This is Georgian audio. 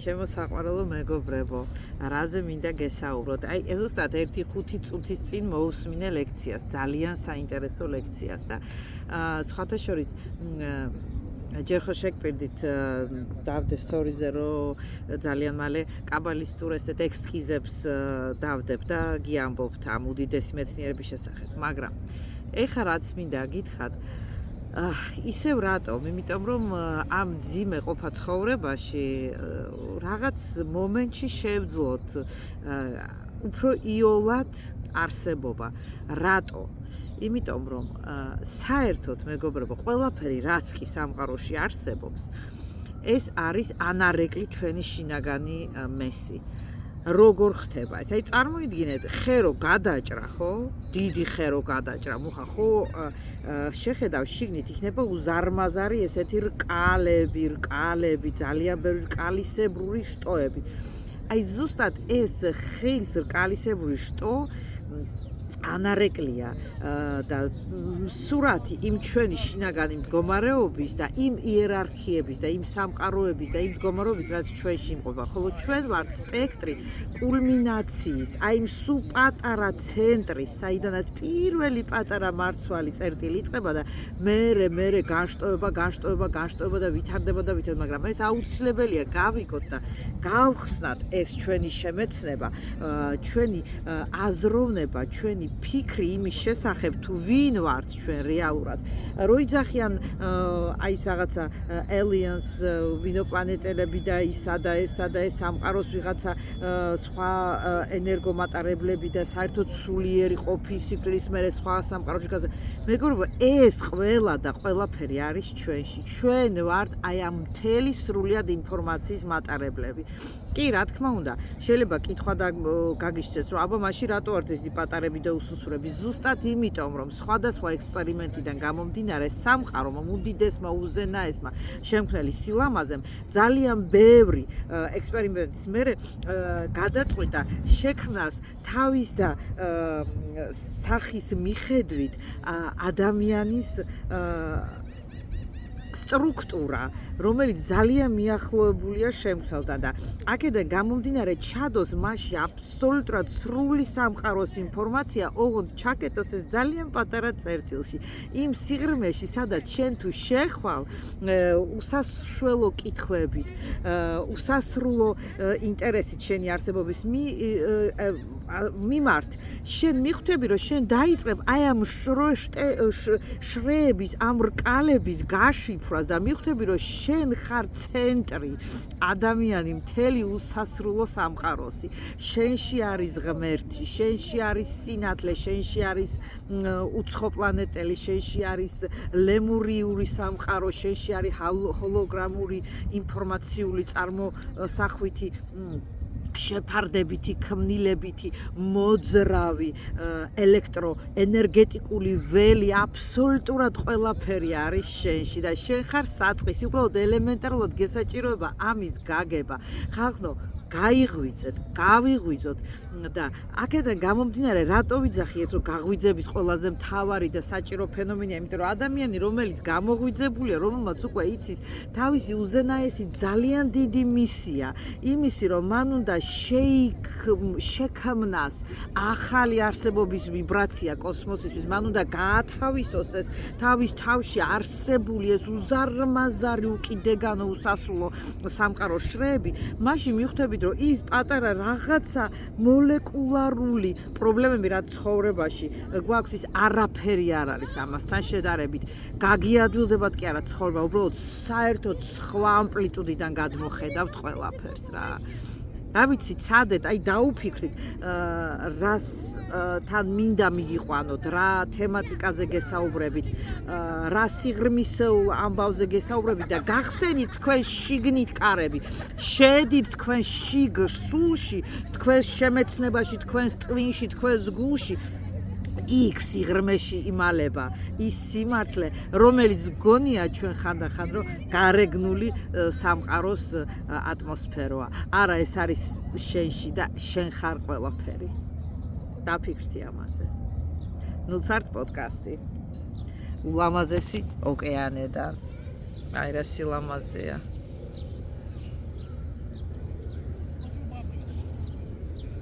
ჩემო საყვარელო მეგობრებო, რაზე მინდა გესაუბროთ? აი, ზუსტად 1-5 წუთის წინ მოусმინე ლექციას, ძალიან საინტერესო ლექციას და სხვათა შორის ჯერ ხო შეგპირდით დავდე სტორიზე, რომ ძალიან მალე კაბალისტურ ესეთ ექსკიზებს დავდებ და გიამბობთ ამ უდიდესი მეცნიერების შესახებ, მაგრამ ეხლა რაც მინდა გითხრათ, ისევ რატომ? იმიტომ რომ ამ ძიმე ყოფა ცხოვრებაში რაღაც მომენტში შევძლოთ უფრო იოლად არსებობა. რატო? იმიტომ რომ საერთოდ მეგობრებო, ყველაფერი რაც კი სამყაროში არსებობს, ეს არის ანარეკლი ჩვენი შინაგანი მესი. როგორ ხდება ეს? აი წარმოიდგინეთ, ხე რო გადაჭრა, ხო? დიდი ხე რო გადაჭრა, მუხა ხო შეხედავ შიგნით იქნება უზარმაზარი ესეთი რკალები, ძალიან ბევრი რკალისებრული შტოები. აი ზუსტად ეს ხის რკალისებური შტო ანარეკლია და სურათი იმ ჩვენი შინაგანი მდგომარეობის და იმ იერარქიების და იმ სამყაროების და იმ მდგომარეობის, რაც ჩვენში იმყოფა, ხოლო ჩვენ ვართ სპექტრი კულმინაციის, აი იმ სულ პატარა ცენტრის, საიდანაც პირველი პატარა მარცვალი წერტილი იწყება და მერე განშტოება და ვითარდება, მაგრამ ეს აუცილებელია გავიგოთ და გავხსნათ ეს ჩვენი შემეცნება, ჩვენი აზროვნება, ჩვენი ფიქრი იმის შესახებ თუ ვინ ვართ ჩვენ რეალურად. რო იძახიან აი ეს რაღაცა aliens, ვინოპლანეტელები და ისა და ეს სამყაროს ვიღაცა სხვა ენერგომატარებლები და საერთოდ სულიერი ყოფის სიკვდილის მერე სხვა სამყაროში გაზა. მეგობრებო, ეს ყველა და ყველაფერი არის ჩვენში. ჩვენ ვართ აი ამ მთელი სრულიად ინფორმაციის მატარებლები. კი, რა თქმა უნდა, შეიძლება კითხვა და გაგიშცეს, რომ აბა მაშინ რატო ვართ ესეთი პატარები და უსუსურები? ზუსტად იმიტომ, რომ სხვადასხვა ექსპერიმენტიდან გამომდინარე სამყარომ უდიდესმა უზენაესმა შემქმნელი სილამაზემ ძალიან ბევრი ექსპერიმენტის მერე გადაწყვიტა შექმნას თავის და სახის მიხედვით ადამიანის სტრუქტურა, რომელიც ძალიან მიახლოებულია შემქმნელთან და აქედან გამომდინარე ჩადოს მასში აბსოლუტურად სრული სამყაროს ინფორმაცია, ოღონდ ჩაკეტოს ეს ძალიან პატარა წერტილში. იმ სიღრმეში, სადაც შენ თუ შეხვალ უსასრულო კითხვებით, უსასრულო ინტერესით შენი არსებობის მიმართ, შენ მიხვდები, რომ შენ დაიწყებ აი ამ შრეების, ამ რკალების გაშიფრვას და მიხვდები, რომ შენ ხარ ცენტრი, ადამიანი, მთელი უსასრულო სამყაროსი. შენში არის ღმერთი, შენში არის სინათლე, შენში არის უცხოპლანეტელი, შენში არის ლემურიული სამყარო, შენში არის ჰოლოგრამული ინფორმაციული წარმოსახვითი შეფარდებითი, ქმნილებითი, მოძრავი, ელექტროენერგეტიკული ველი, აბსოლუტურად ყველაფერი არის შენში და შენ ხარ საწყისი, უბრალოდ ელემენტარულად გესაჭიროება ამის გაგება. ხალხო, გავიღვიძოთ და აქედან გამომდინარე, რატო ვიძახი ეს, რომ გაღვიძების ყველაზე მთავარი და საჭირო ფენომენია, იმიტომ რომ ადამიანი, რომელიც გამოღვიძებულია, რომელმაც უკვე იცის თავისი უზენაესი ძალიან დიდი მისია, იმისი, რომ მან უნდა შექმნას ახალი არსებობის ვიბრაცია კოსმოსისთვის, მან უნდა გაათავისოს ეს თავის თავში არსებული ეს უზარმაზარი უკიდეგანო უსასრულო სამყაროს შრეები, მაშინ მიხვდებით, რომ ის პატარა რაღაცა მოლეკულარული პრობლემები, რაც ცხოვრებაში გვაქვს, ის არაფერი არ არის ამასთან შედარებით. გაგიადვილდებათ კი არა ცხოვრება, უბრალოდ საერთოდ სხვა ამპლიტუდიდან გადმოხედავთ ყველაფერს რა. რა ვიცი, ცადეთ, აი დაუფიქრით, რას თან მინდა მიგიყვანოთ, რა თემატიკაზე გესაუბრებით, რა სიღრმისეულ ამბავზე გესაუბრებით და გახსენით თქვენ შიგნით კარები, შედით თქვენ შიგ სულში, თქვენს შემეცნებაში, თქვენს ტვინში, თქვენს გულში. იქ სიღრმეში იმალება ის სიმართლე, რომელიც გონია ჩვენ ხანდახან, რომ გარეგნული სამყაროს ატმოსფეროა. არა, ეს არის შენში და შენ ხარ ყველაფერი. დაფიქრდი ამაზე. ნუცართ პოდკასტი. ულამაზესი ოკეანედან. აი რა სილამაზეა.